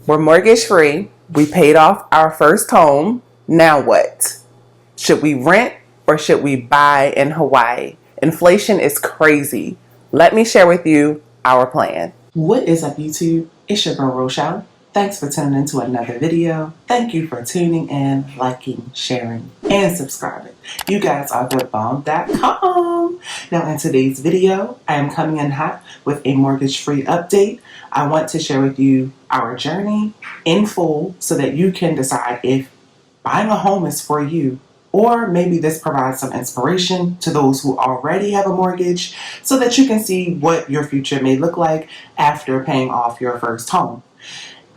We're mortgage free. We paid off our first home. Now what? Should we rent or should we buy in Hawaii? Inflation is crazy. Let me share with you our plan. What is up, YouTube? It's your girl Rochelle. Thanks for tuning into another video. Thank you for tuning in, liking, sharing, and subscribing. You guys are thebomb.com. Now in today's video, I am coming in hot with a mortgage-free update. I want to share with you our journey in full so that you can decide if buying a home is for you, or maybe this provides some inspiration to those who already have a mortgage so that you can see what your future may look like after paying off your first home.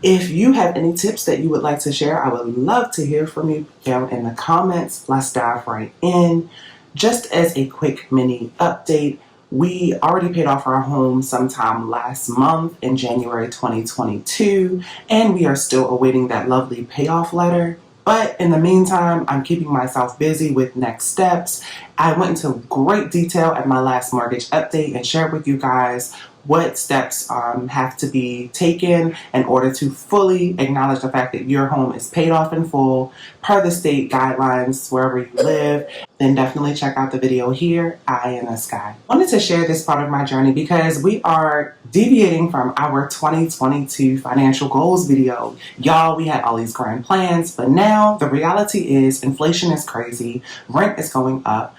If you have any tips that you would like to share, I would love to hear from you down in the comments. Let's dive right in. Just as a quick mini update, we already paid off our home sometime last month in January 2022, and we are still awaiting that lovely payoff letter. But in the meantime, I'm keeping myself busy with next steps. I went into great detail at my last mortgage update and shared with you guys what steps have to be taken in order to fully acknowledge the fact that your home is paid off in full per the state guidelines wherever you live. Then definitely check out the video here, Eye in the Sky. I wanted to share this part of my journey because we are deviating from our 2022 financial goals video. Y'all, we had all these grand plans, but now the reality is inflation is crazy, rent is going up,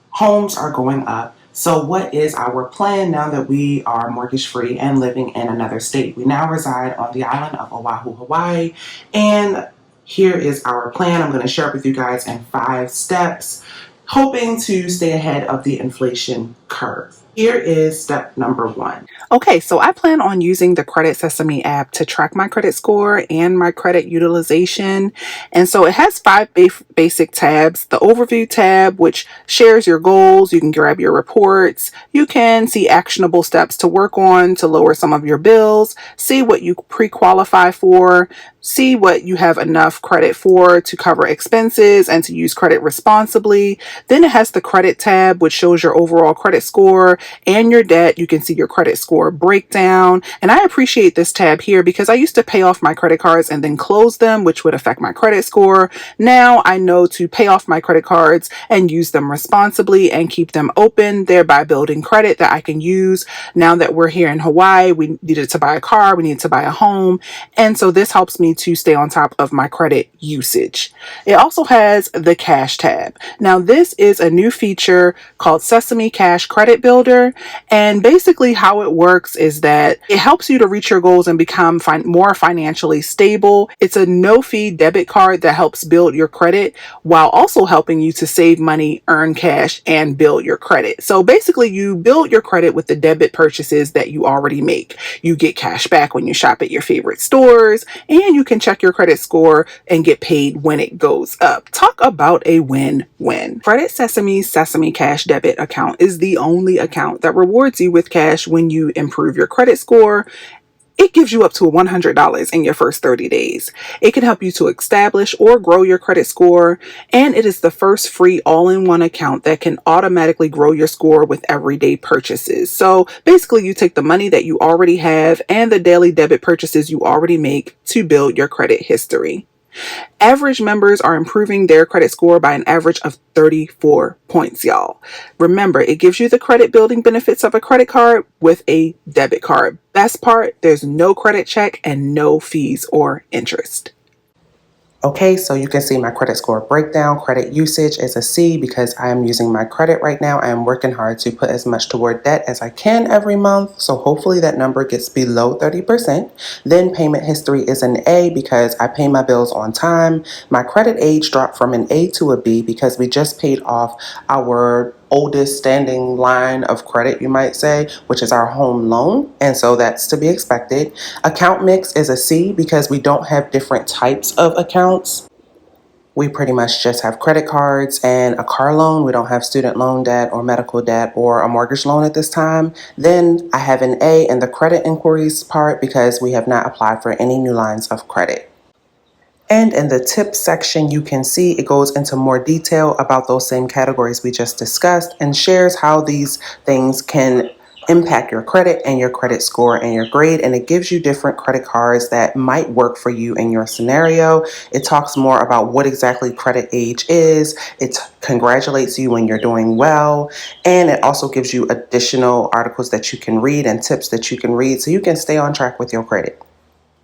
homes are going up. So what is our plan now that we are mortgage free and living in another state? We now reside on the island of Oahu, Hawaii, and here is our plan. I'm going to share it with you guys in 5 steps, hoping to stay ahead of the inflation curve. Here is step number 1. Okay, so I plan on using the Credit Sesame app to track my credit score and my credit utilization. And so it has 5 basic tabs. The overview tab, which shares your goals. You can grab your reports. You can see actionable steps to work on to lower some of your bills, see what you pre-qualify for, see what you have enough credit for to cover expenses and to use credit responsibly. Then it has the credit tab, which shows your overall credit score and your debt. You can see your credit score breakdown. And I appreciate this tab here because I used to pay off my credit cards and then close them, which would affect my credit score. Now I know to pay off my credit cards and use them responsibly and keep them open, thereby building credit that I can use. Now that we're here in Hawaii, we needed to buy a car, we needed to buy a home. And so this helps me to stay on top of my credit usage. It also has the cash tab. Now this is a new feature called Sesame Cash Credit Builder. And basically how it works is that it helps you to reach your goals and become more financially stable. It's a no-fee debit card that helps build your credit while also helping you to save money, earn cash, and build your credit. So basically you build your credit with the debit purchases that you already make. You get cash back when you shop at your favorite stores, and you can check your credit score and get paid when it goes up. Talk about a win-win. Credit Sesame's Sesame Cash debit account is the only account that rewards you with cash when you improve your credit score. It gives you up to $100 in your first 30 days. It can help you to establish or grow your credit score, and it is the first free all-in-one account that can automatically grow your score with everyday purchases. So basically you take the money that you already have and the daily debit purchases you already make to build your credit history. Average members are improving their credit score by an average of 34 points, y'all. Remember, it gives you the credit building benefits of a credit card with a debit card. Best part, there's no credit check and no fees or interest. Okay, so you can see my credit score breakdown. Credit usage is a C because I am using my credit right now. I am working hard to put as much toward debt as I can every month. So hopefully that number gets below 30%. Then payment history is an A because I pay my bills on time. My credit age dropped from an A to a B because we just paid off our oldest standing line of credit, you might say, which is our home loan. And so that's to be expected. Account mix is a C because we don't have different types of accounts. We pretty much just have credit cards and a car loan. We don't have student loan debt or medical debt or a mortgage loan at this time. Then I have an A in the credit inquiries part because we have not applied for any new lines of credit. And in the tips section, you can see it goes into more detail about those same categories we just discussed and shares how these things can impact your credit and your credit score and your grade, and it gives you different credit cards that might work for you in your scenario. It talks more about what exactly credit age is. It congratulates you when you're doing well, and it also gives you additional articles that you can read and tips that you can read so you can stay on track with your credit.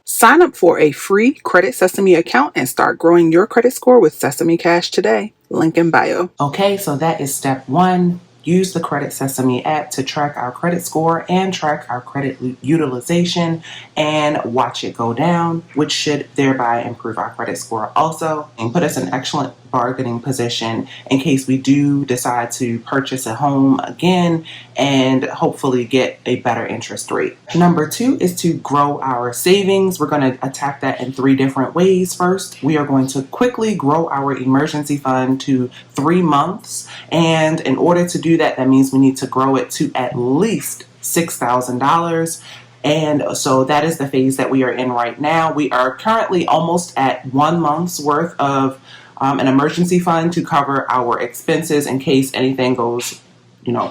Sign up for a free Credit Sesame account and start growing your credit score with Sesame Cash today. Link in bio. Okay, so that is step 1. Use the Credit Sesame app to track our credit score and track our credit utilization and watch it go down, which should thereby improve our credit score also and put us in excellent bargaining position in case we do decide to purchase a home again and hopefully get a better interest rate. Number 2 is to grow our savings. We're going to attack that in 3 different ways. First, we are going to quickly grow our emergency fund to 3 months, and in order to do that means we need to grow it to at least $6,000. And so that is the phase that we are in right now. We are currently almost at 1 month's worth of an emergency fund to cover our expenses in case anything goes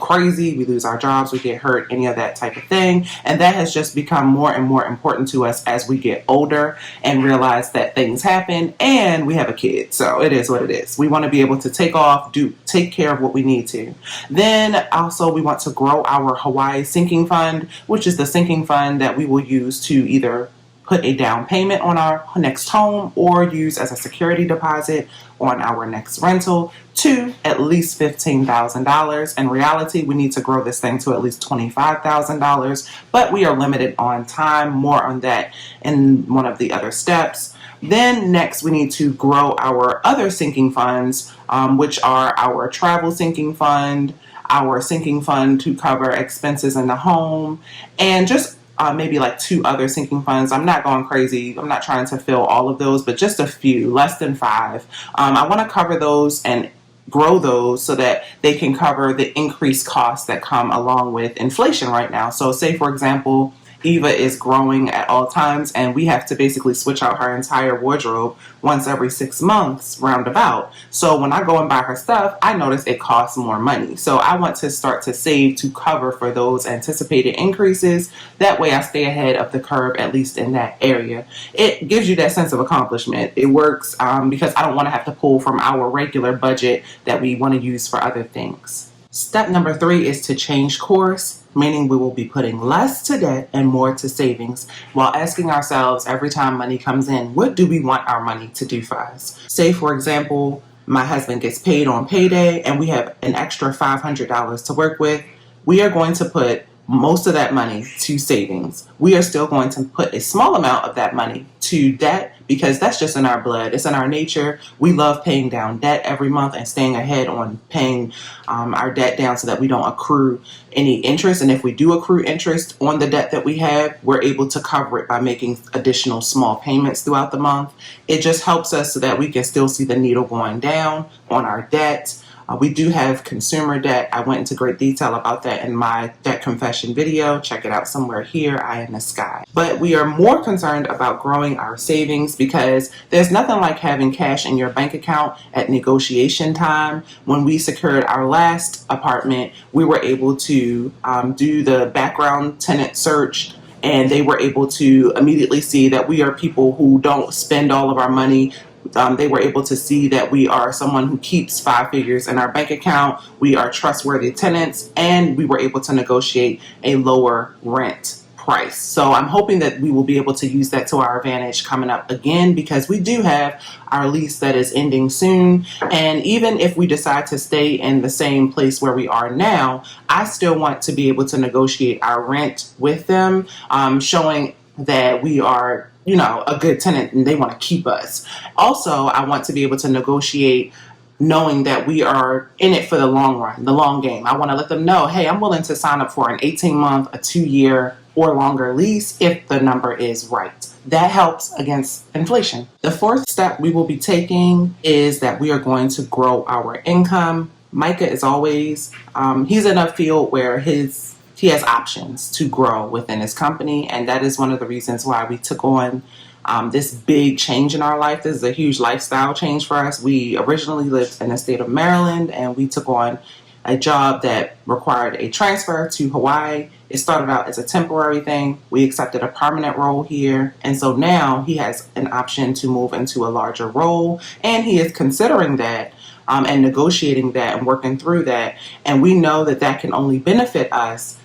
crazy, we lose our jobs, we get hurt, any of that type of thing. And that has just become more and more important to us as we get older and realize that things happen and we have a kid. So it is what it is. We want to be able to take care of what we need to. Then also we want to grow our Hawaii sinking fund, which is the sinking fund that we will use to either put a down payment on our next home or use as a security deposit on our next rental to at least $15,000. In reality, we need to grow this thing to at least $25,000, but we are limited on time. More on that in one of the other steps. Then next, we need to grow our other sinking funds, which are our travel sinking fund, our sinking fund to cover expenses in the home, and just maybe like 2 other sinking funds. I'm not going crazy. I'm not trying to fill all of those, but just a few, less than 5. I want to cover those and grow those so that they can cover the increased costs that come along with inflation right now. So say, for example, Eva is growing at all times and we have to basically switch out her entire wardrobe once every 6 months roundabout. So when I go and buy her stuff, I notice it costs more money. So I want to start to save to cover for those anticipated increases. That way I stay ahead of the curve, at least in that area. It gives you that sense of accomplishment. It works because I don't want to have to pull from our regular budget that we want to use for other things. Step number 3 is to change course, meaning we will be putting less to debt and more to savings while asking ourselves every time money comes in, what do we want our money to do for us? Say, for example, my husband gets paid on payday and we have an extra $500 to work with. We are going to put most of that money to savings. We are still going to put a small amount of that money to debt because that's just in our blood. It's in our nature. We love paying down debt every month and staying ahead on paying our debt down so that we don't accrue any interest. And if we do accrue interest on the debt that we have, we're able to cover it by making additional small payments throughout the month. It just helps us so that we can still see the needle going down on our debt. We do have consumer debt. I went into great detail about that in my debt confession video. Check it out somewhere here, eye in the sky. But we are more concerned about growing our savings because there's nothing like having cash in your bank account at negotiation time. When we secured our last apartment, we were able to do the background tenant search, and they were able to immediately see that we are people who don't spend all of our money. They were able to see that we are someone who keeps 5 figures in our bank account. We are trustworthy tenants, and we were able to negotiate a lower rent price. So I'm hoping that we will be able to use that to our advantage coming up again, because we do have our lease that is ending soon. And even if we decide to stay in the same place where we are now, I still want to be able to negotiate our rent with them, showing that we are a good tenant and they want to keep us. Also, I want to be able to negotiate knowing that we are in it for the long run, the long game. I want to let them know, hey, I'm willing to sign up for an 18-month, a 2-year, or longer lease if the number is right. That helps against inflation. The 4th step we will be taking is that we are going to grow our income. Micah is always, he's in a field where he has options to grow within his company, and that is one of the reasons why we took on this big change in our life. This is a huge lifestyle change for us. We originally lived in the state of Maryland, and we took on a job that required a transfer to Hawaii. It started out as a temporary thing. We accepted a permanent role here. And so now he has an option to move into a larger role. And he is considering that and negotiating that and working through that. And we know that that can only benefit us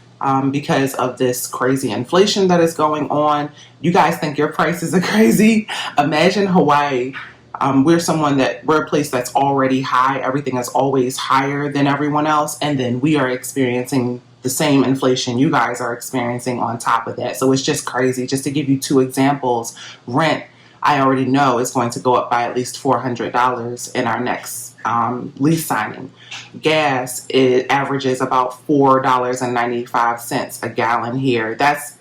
because of this crazy inflation that is going on. You guys think your prices are crazy? Imagine Hawaii. We're a place that's already high. Everything is always higher than everyone else. And then we are experiencing the same inflation you guys are experiencing on top of that. So it's just crazy. Just to give you two examples, rent, I already know is going to go up by at least $400 in our next lease signing. Gas, it averages about $4.95 a gallon here. That's,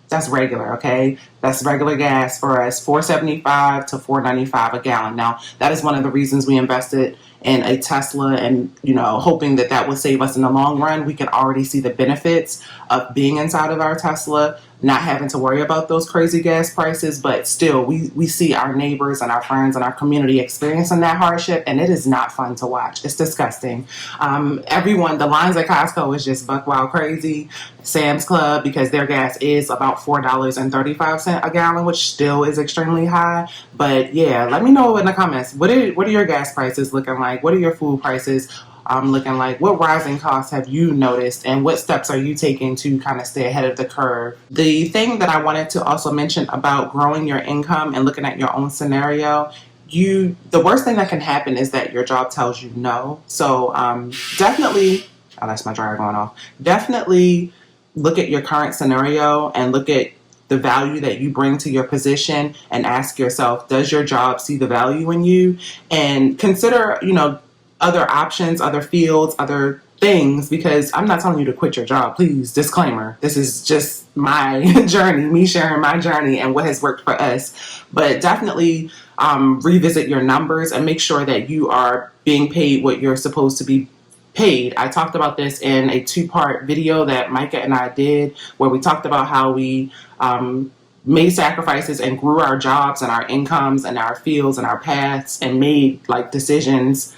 that's regular, okay? That's regular gas for us, $4.75 to $4.95 a gallon. Now, that is one of the reasons we invested in a Tesla and, hoping that that will save us in the long run. We can already see the benefits of being inside of our Tesla, not having to worry about those crazy gas prices, but still we see our neighbors and our friends and our community experiencing that hardship, and it is not fun to watch. It's disgusting. The lines at Costco is just buck wild crazy. Sam's Club, because their gas is about $4.35 a gallon, which still is extremely high. But yeah, let me know in the comments, what are your gas prices looking like? What are your food prices looking like? What rising costs have you noticed, and what steps are you taking to kind of stay ahead of the curve? The thing that I wanted to also mention about growing your income and looking at your own scenario, the worst thing that can happen is that your job tells you no. So definitely, oh, that's my dryer going off. Definitely look at your current scenario and look at the value that you bring to your position and ask yourself, does your job see the value in you? And consider, other options, other fields, other things, because I'm not telling you to quit your job. Please, disclaimer. This is just my journey, me sharing my journey and what has worked for us. But definitely revisit your numbers and make sure that you are being paid what you're supposed to be paid. I talked about this in a 2-part video that Micah and I did, where we talked about how we made sacrifices and grew our jobs and our incomes and our fields and our paths and made decisions.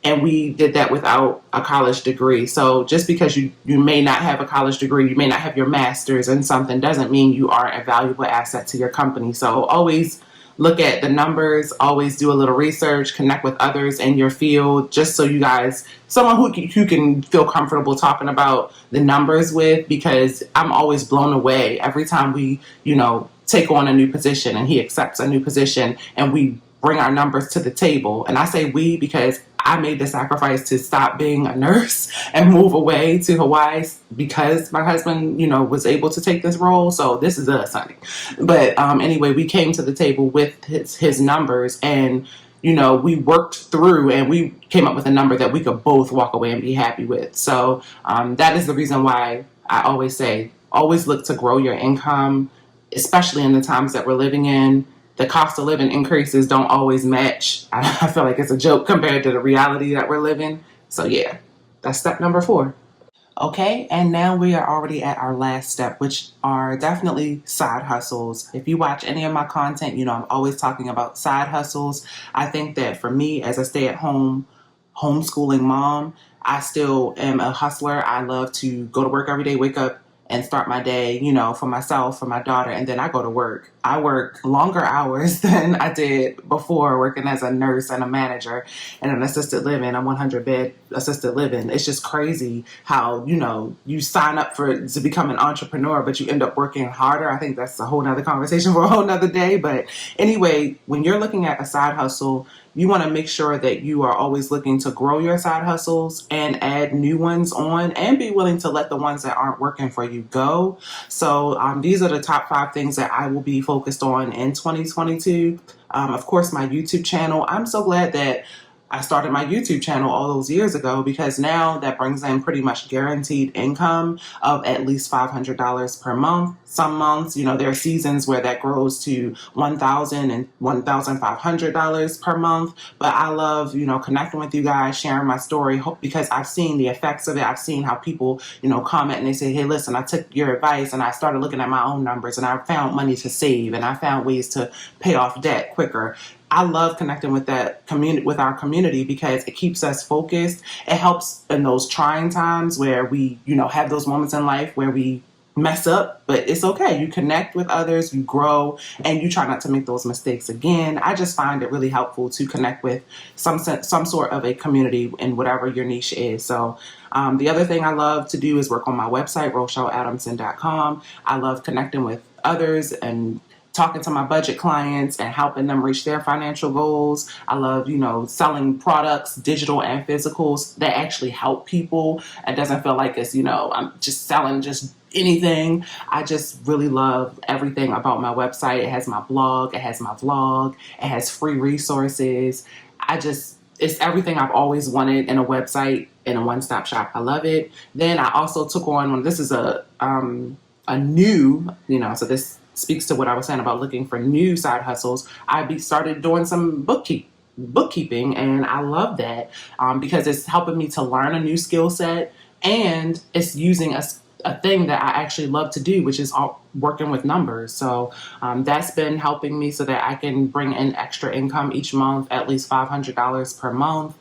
And we did that without a college degree. So just because you may not have a college degree, you may not have your master's in something, doesn't mean you aren't a valuable asset to your company. So always look at the numbers, always do a little research, connect with others in your field, just so you guys, someone who can feel comfortable talking about the numbers with, because I'm always blown away every time we, take on a new position and he accepts a new position and we bring our numbers to the table. And I say we because I made the sacrifice to stop being a nurse and move away to Hawaii because my husband, was able to take this role. So this is us, honey. But anyway, we came to the table with his numbers, and we worked through and we came up with a number that we could both walk away and be happy with. So that is the reason why I always say, always look to grow your income, especially in the times that we're living in. The cost of living increases don't always match. I feel like it's a joke compared to the reality that we're living. So yeah, that's step number 4. Okay, and now we are already at our last step, which are definitely side hustles. If you watch any of my content, I'm always talking about side hustles. I think that for me, as a stay-at-home homeschooling mom, I still am a hustler. I love to go to work every day, wake up and start my day, for myself, for my daughter, and then I go to work. I work longer hours than I did before, working as a nurse and a manager in an assisted living, a 100-bed assisted living. It's just crazy how, you sign up to become an entrepreneur, but you end up working harder. I think that's a whole nother conversation for a whole nother day. But anyway, when you're looking at a side hustle, you want to make sure that you are always looking to grow your side hustles and add new ones on, and be willing to let the ones that aren't working for you go. So these are the top 5 things that I will be focused on in 2022. Of course, my YouTube channel. I'm so glad that I started my YouTube channel all those years ago, because now that brings in pretty much guaranteed income of at least $500 per month. Some months, there are seasons where that grows to $1,000 and $1,500 per month. But I love, connecting with you guys, sharing my story, because I've seen the effects of it. I've seen how people, comment and they say, hey, listen, I took your advice and I started looking at my own numbers and I found money to save and I found ways to pay off debt quicker. I love connecting with that community, with our community, because it keeps us focused. It helps in those trying times where we, have those moments in life where we mess up, but it's okay. You connect with others, you grow, and you try not to make those mistakes again. I just find it really helpful to connect with some sort of a community in whatever your niche is. So the other thing I love to do is work on my website, RochelleAdamson.com. I love connecting with others and talking to my budget clients and helping them reach their financial goals. I love, selling products, digital and physicals, that actually help people. It doesn't feel like it's, I'm just selling just anything. I just really love everything about my website. It has my blog, it has my vlog, it has free resources. It's everything I've always wanted in a website, in a one-stop shop. I love it. Then I also took on, this is a new, so this speaks to what I was saying about looking for new side hustles. I started doing some bookkeeping, and I love that because it's helping me to learn a new skill set, and it's using a thing that I actually love to do, which is working with numbers. So that's been helping me so that I can bring in extra income each month, at least $500 per month.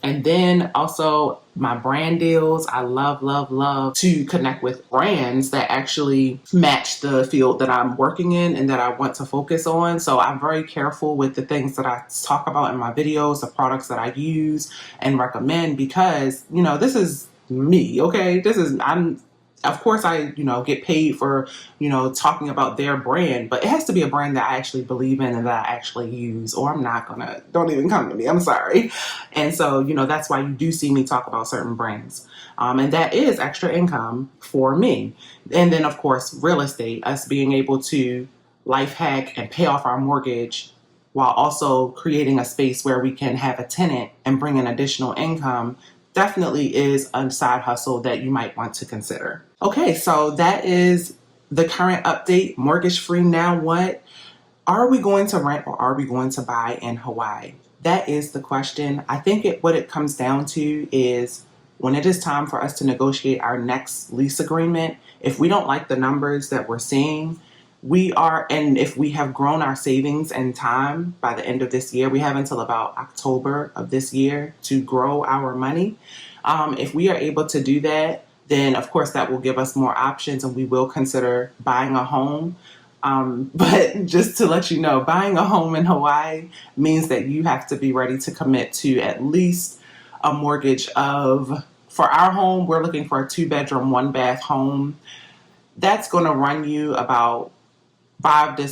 And then also my brand deals. I love to connect with brands that actually match the field that I'm working in and that I want to focus on. So I'm very careful with the things that I talk about in my videos, the products that I use and recommend, because, this is me, okay? Of course I, get paid for, talking about their brand, but it has to be a brand that I actually believe in and that I actually use, or don't even come to me. I'm sorry. And so, that's why you do see me talk about certain brands. And that is extra income for me. And then of course, real estate, us being able to life hack and pay off our mortgage while also creating a space where we can have a tenant and bring in additional income, definitely is a side hustle that you might want to consider. Okay, so that is the current update. Mortgage free, now what? Are we going to rent or are we going to buy in Hawaii? That is the question. I think what it comes down to is when it is time for us to negotiate our next lease agreement, if we don't like the numbers that we're seeing, and if we have grown our savings and time by the end of this year, we have until about October of this year to grow our money. If we are able to do that, then of course that will give us more options and we will consider buying a home. But just to let you know, buying a home in Hawaii means that you have to be ready to commit to at least a mortgage for our home, we're looking for a 2-bedroom, 1-bath home. That's going to run you about $500,000 to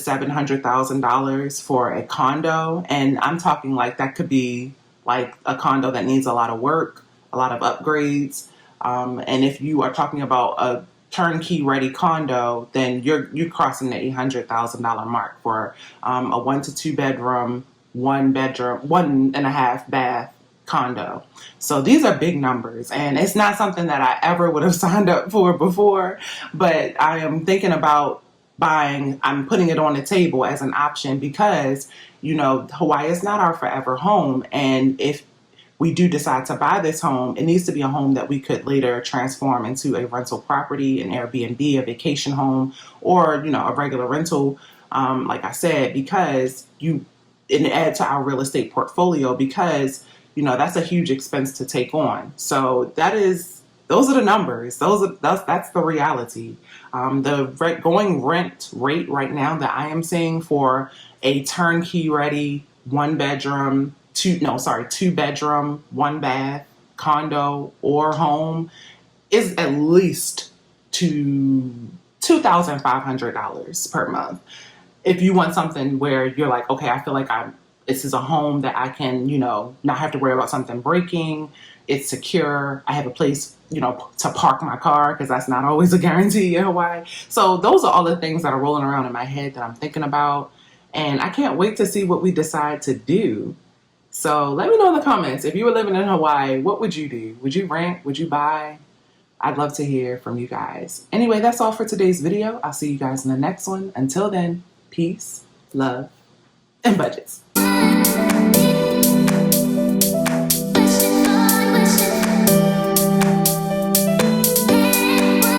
$700,000 for a condo. And I'm talking like that could be like a condo that needs a lot of work, a lot of upgrades. And if you are talking about a turnkey ready condo, then you're crossing the $800,000 mark for a 1 to 2 bedroom, 1-bedroom, 1.5 bath condo. So these are big numbers, and it's not something that I ever would have signed up for before, but I am thinking about buying. I'm putting it on the table as an option because, Hawaii is not our forever home. And if we do decide to buy this home, it needs to be a home that we could later transform into a rental property, an Airbnb, a vacation home, or, a regular rental, like I said, because and add to our real estate portfolio, because, that's a huge expense to take on. So those are the numbers. That's the reality. The going rent rate right now that I am seeing for a turnkey ready 2-bedroom, 1-bath condo or home is at least $2,500 per month. If you want something where you're like, okay, I feel like this is a home that I can, not have to worry about something breaking. It's secure. I have a place, to park my car, because that's not always a guarantee in Hawaii. So those are all the things that are rolling around in my head that I'm thinking about. And I can't wait to see what we decide to do. So let me know in the comments, if you were living in Hawaii, what would you do? Would you rent? Would you buy? I'd love to hear from you guys. Anyway, that's all for today's video. I'll see you guys in the next one. Until then, peace, love, and budgets.